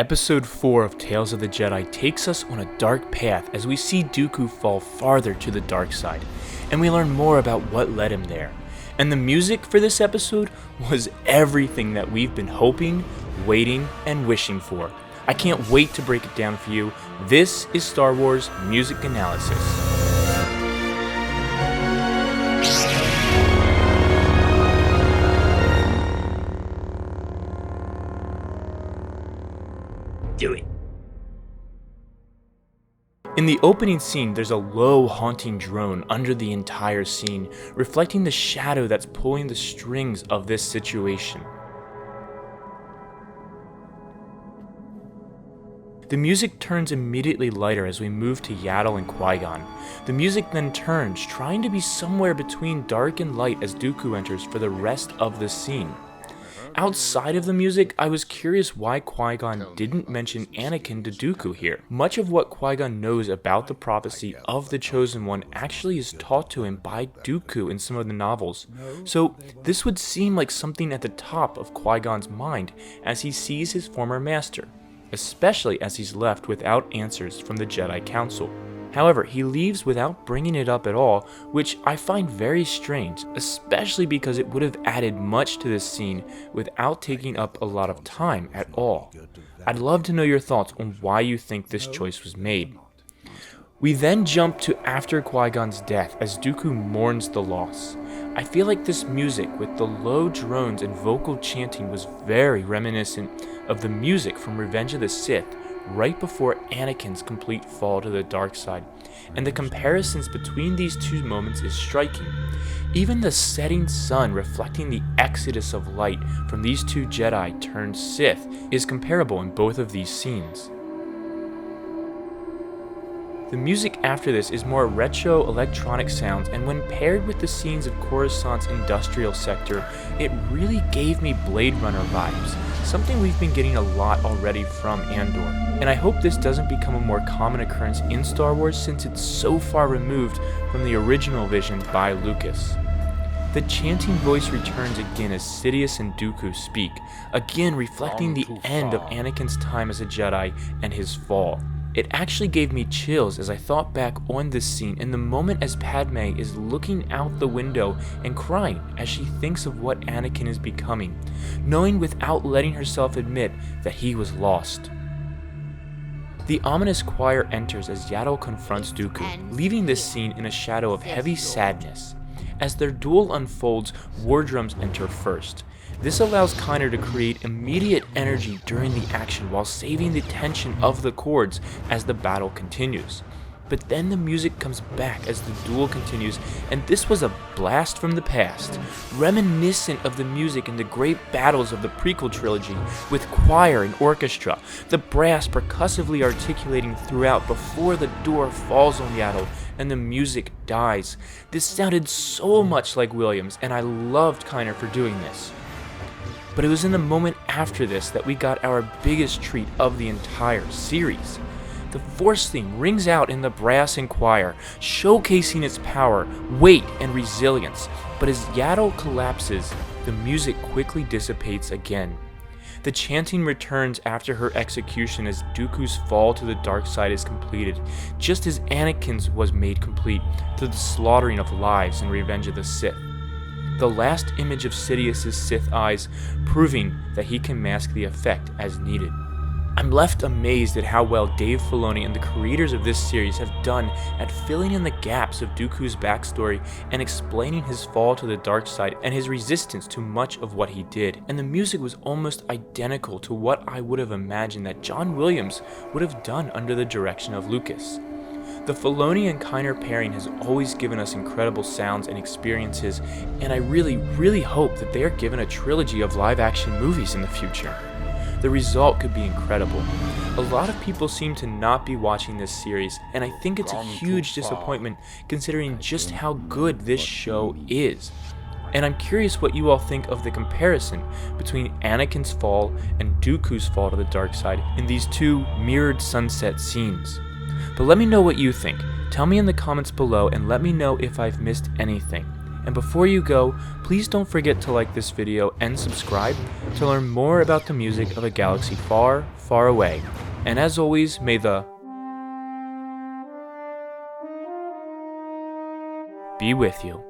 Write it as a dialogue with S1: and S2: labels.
S1: Episode 4 of Tales of the Jedi takes us on a dark path as we see Dooku fall farther to the dark side, and we learn more about what led him there. And the music for this episode was everything that we've been hoping, waiting, and wishing for. I can't wait to break it down for you. This is Star Wars Music Analysis. Do it. In the opening scene, there's a low, haunting drone under the entire scene, reflecting the shadow that's pulling the strings of this situation. The music turns immediately lighter as we move to Yaddle and Qui-Gon. The music then turns, trying to be somewhere between dark and light as Dooku enters for the rest of the scene. Outside of the music, I was curious why Qui-Gon didn't mention Anakin to Dooku here. Much of what Qui-Gon knows about the prophecy of the Chosen One actually is taught to him by Dooku in some of the novels. So this would seem like something at the top of Qui-Gon's mind as he sees his former master, especially as he's left without answers from the Jedi Council. However, he leaves without bringing it up at all, which I find very strange, especially because it would have added much to this scene without taking up a lot of time at all. I'd love to know your thoughts on why you think this choice was made. We then jump to after Qui-Gon's death as Dooku mourns the loss. I feel like this music with the low drones and vocal chanting was very reminiscent of the music from Revenge of the Sith right before Anakin's complete fall to the dark side, and the comparisons between these two moments is striking. Even the setting sun reflecting the exodus of light from these two Jedi turned Sith is comparable in both of these scenes. The music after this is more retro electronic sounds, and when paired with the scenes of Coruscant's industrial sector, it really gave me Blade Runner vibes, something we've been getting a lot already from Andor. And I hope this doesn't become a more common occurrence in Star Wars since it's so far removed from the original vision by Lucas. The chanting voice returns again as Sidious and Dooku speak, again reflecting the end of Anakin's time as a Jedi and his fall. It actually gave me chills as I thought back on this scene in the moment as Padme is looking out the window and crying as she thinks of what Anakin is becoming, knowing without letting herself admit that he was lost. The ominous choir enters as Yaddle confronts Dooku, leaving this scene in a shadow of heavy sadness. As their duel unfolds, war drums enter first. This allows Kiner to create immediate energy during the action while saving the tension of the chords as the battle continues. But then the music comes back as the duel continues, and this was a blast from the past, reminiscent of the music in the great battles of the prequel trilogy, with choir and orchestra, the brass percussively articulating throughout before the door falls on Yaddle and the music dies. This sounded so much like Williams, and I loved Kiner for doing this. But it was in the moment after this that we got our biggest treat of the entire series. The Force theme rings out in the brass and choir, showcasing its power, weight, and resilience, but as Yaddle collapses, the music quickly dissipates again. The chanting returns after her execution as Dooku's fall to the dark side is completed, just as Anakin's was made complete through the slaughtering of lives in Revenge of the Sith. The last image of Sidious' Sith eyes, proving that he can mask the effect as needed. I'm left amazed at how well Dave Filoni and the creators of this series have done at filling in the gaps of Dooku's backstory and explaining his fall to the dark side and his resistance to much of what he did. And the music was almost identical to what I would have imagined that John Williams would have done under the direction of Lucas. The Filoni and Kiner pairing has always given us incredible sounds and experiences, and I really hope that they are given a trilogy of live-action movies in the future. The result could be incredible. A lot of people seem to not be watching this series, and I think it's a huge disappointment considering just how good this show is. And I'm curious what you all think of the comparison between Anakin's fall and Dooku's fall to the dark side in these two mirrored sunset scenes. But let me know what you think. Tell me in the comments below and let me know if I've missed anything. And before you go, please don't forget to like this video and subscribe to learn more about the music of a galaxy far, far away. And as always, may the be with you.